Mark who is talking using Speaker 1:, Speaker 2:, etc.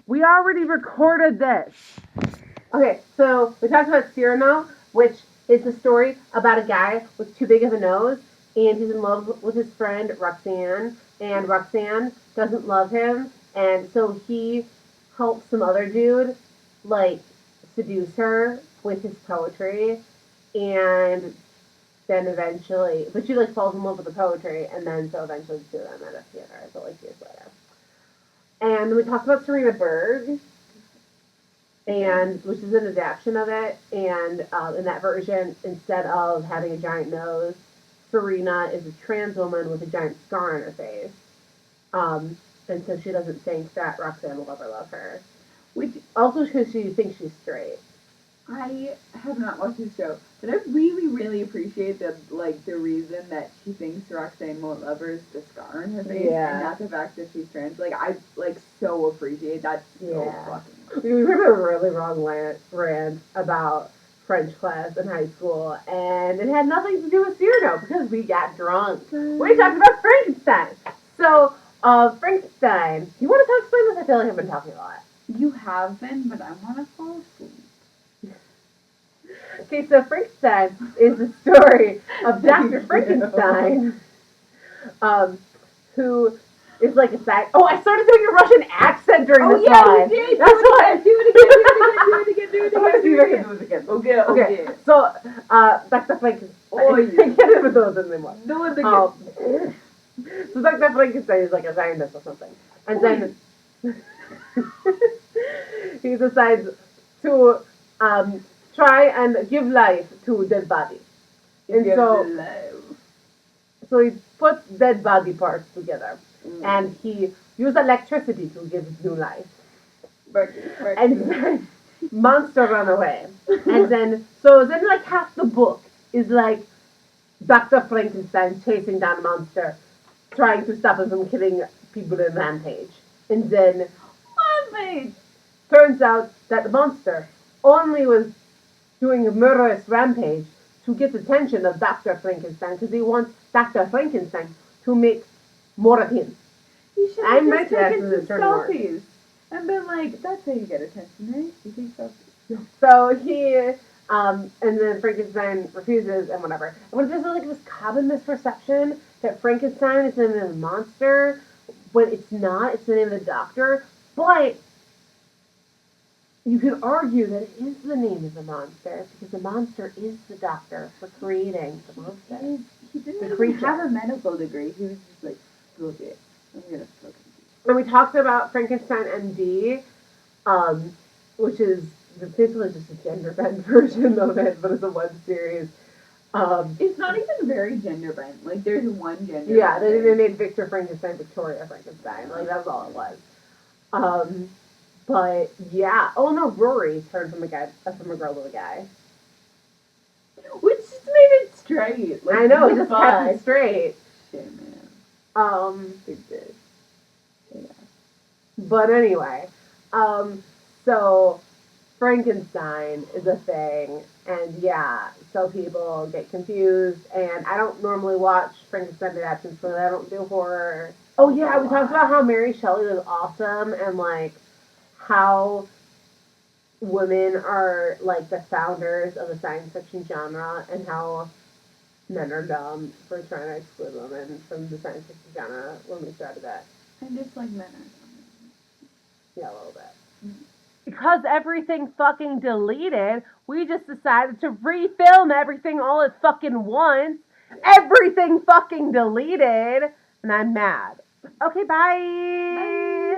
Speaker 1: We already recorded this. Okay, so we talked about Cyrano, which is the story about a guy with too big of a nose, and he's in love with his friend Roxanne, and Roxanne doesn't love him, and so he helps some other dude, like, seduce her with his poetry, and then eventually, but she, like, falls in love with the poetry, and then so eventually the two of them end up together, but, like, years later. And we talked about Serena Berg, and which is an adaptation of it. And in that version, instead of having a giant nose, Serena is a trans woman with a giant scar on her face. And so she doesn't think that Roxanne will ever love her. Which also because she thinks she's straight.
Speaker 2: I have not watched the show, but I really, really appreciate the reason that she thinks Roxanne won't love her is the scar on her face, and not the fact that she's trans. Like, I so appreciate that so fucking.
Speaker 1: We remember a really wrong rant about French class in high school, and it had nothing to do with Cyrano because we got drunk. We talked about Frankenstein. So, Frankenstein. You want to explain this? I feel like I've been talking a lot.
Speaker 2: You have been, but I want to fall asleep.
Speaker 1: Okay, so Frankenstein is the story of Dr. Frankenstein, who is like a side. Oh, I started doing a Russian accent during this line.
Speaker 2: You did.
Speaker 1: That's why.
Speaker 2: Do it again. Do it again. Okay.
Speaker 1: So, Dr. Frankenstein.
Speaker 2: Oh,
Speaker 1: I can't even do it anymore.
Speaker 2: Do it again.
Speaker 1: So Dr. Frankenstein is like a scientist or something, and then he decides to try and give life to dead body. And so he puts dead body parts together. And he used electricity to give it new life. And then monster run away. And then, so then like half the book is like Dr. Frankenstein chasing down a monster, trying to stop him from killing people in Rampage. And then turns out that the monster only was doing a murderous rampage to get the attention of Dr. Frankenstein because he wants Dr. Frankenstein to make more of him.
Speaker 2: He should have just taken some selfies and been like, that's how you get attention, right? You take selfies.
Speaker 1: So he, and then Frankenstein refuses and whatever. And there's like this common misperception that Frankenstein is the name of the monster, but it's not. It's the name of the doctor. But you could argue that it is the name of the monster because the monster is the doctor for creating the monster.
Speaker 2: He didn't even have a medical degree. He was just like, look it. I'm gonna fucking.
Speaker 1: And we talked about Frankenstein MD, which is basically just a gender bent version of it, but it's a web series.
Speaker 2: It's not even very gender bent. Like there's one gender.
Speaker 1: Yeah, they made Victor Frankenstein Victoria Frankenstein. Like that's all it was. But yeah, oh no, Rory turned from a girl to a guy,
Speaker 2: which just made it straight.
Speaker 1: Like, I know, it just kept it straight.
Speaker 2: Shit, man. It did. Yeah.
Speaker 1: But anyway, so Frankenstein is a thing, and yeah, so people get confused. And I don't normally watch Frankenstein adaptations, so I don't do horror. Oh yeah, we talked about how Mary Shelley was awesome, and like how women are like the founders of the science fiction genre and how men are dumb for trying to exclude women from the science fiction genre when we started that.
Speaker 2: I just like men are dumb.
Speaker 1: Yeah, a little bit. Mm-hmm. Because everything fucking deleted, we just decided to refilm everything all at fucking once. Everything fucking deleted, and I'm mad. Okay, bye.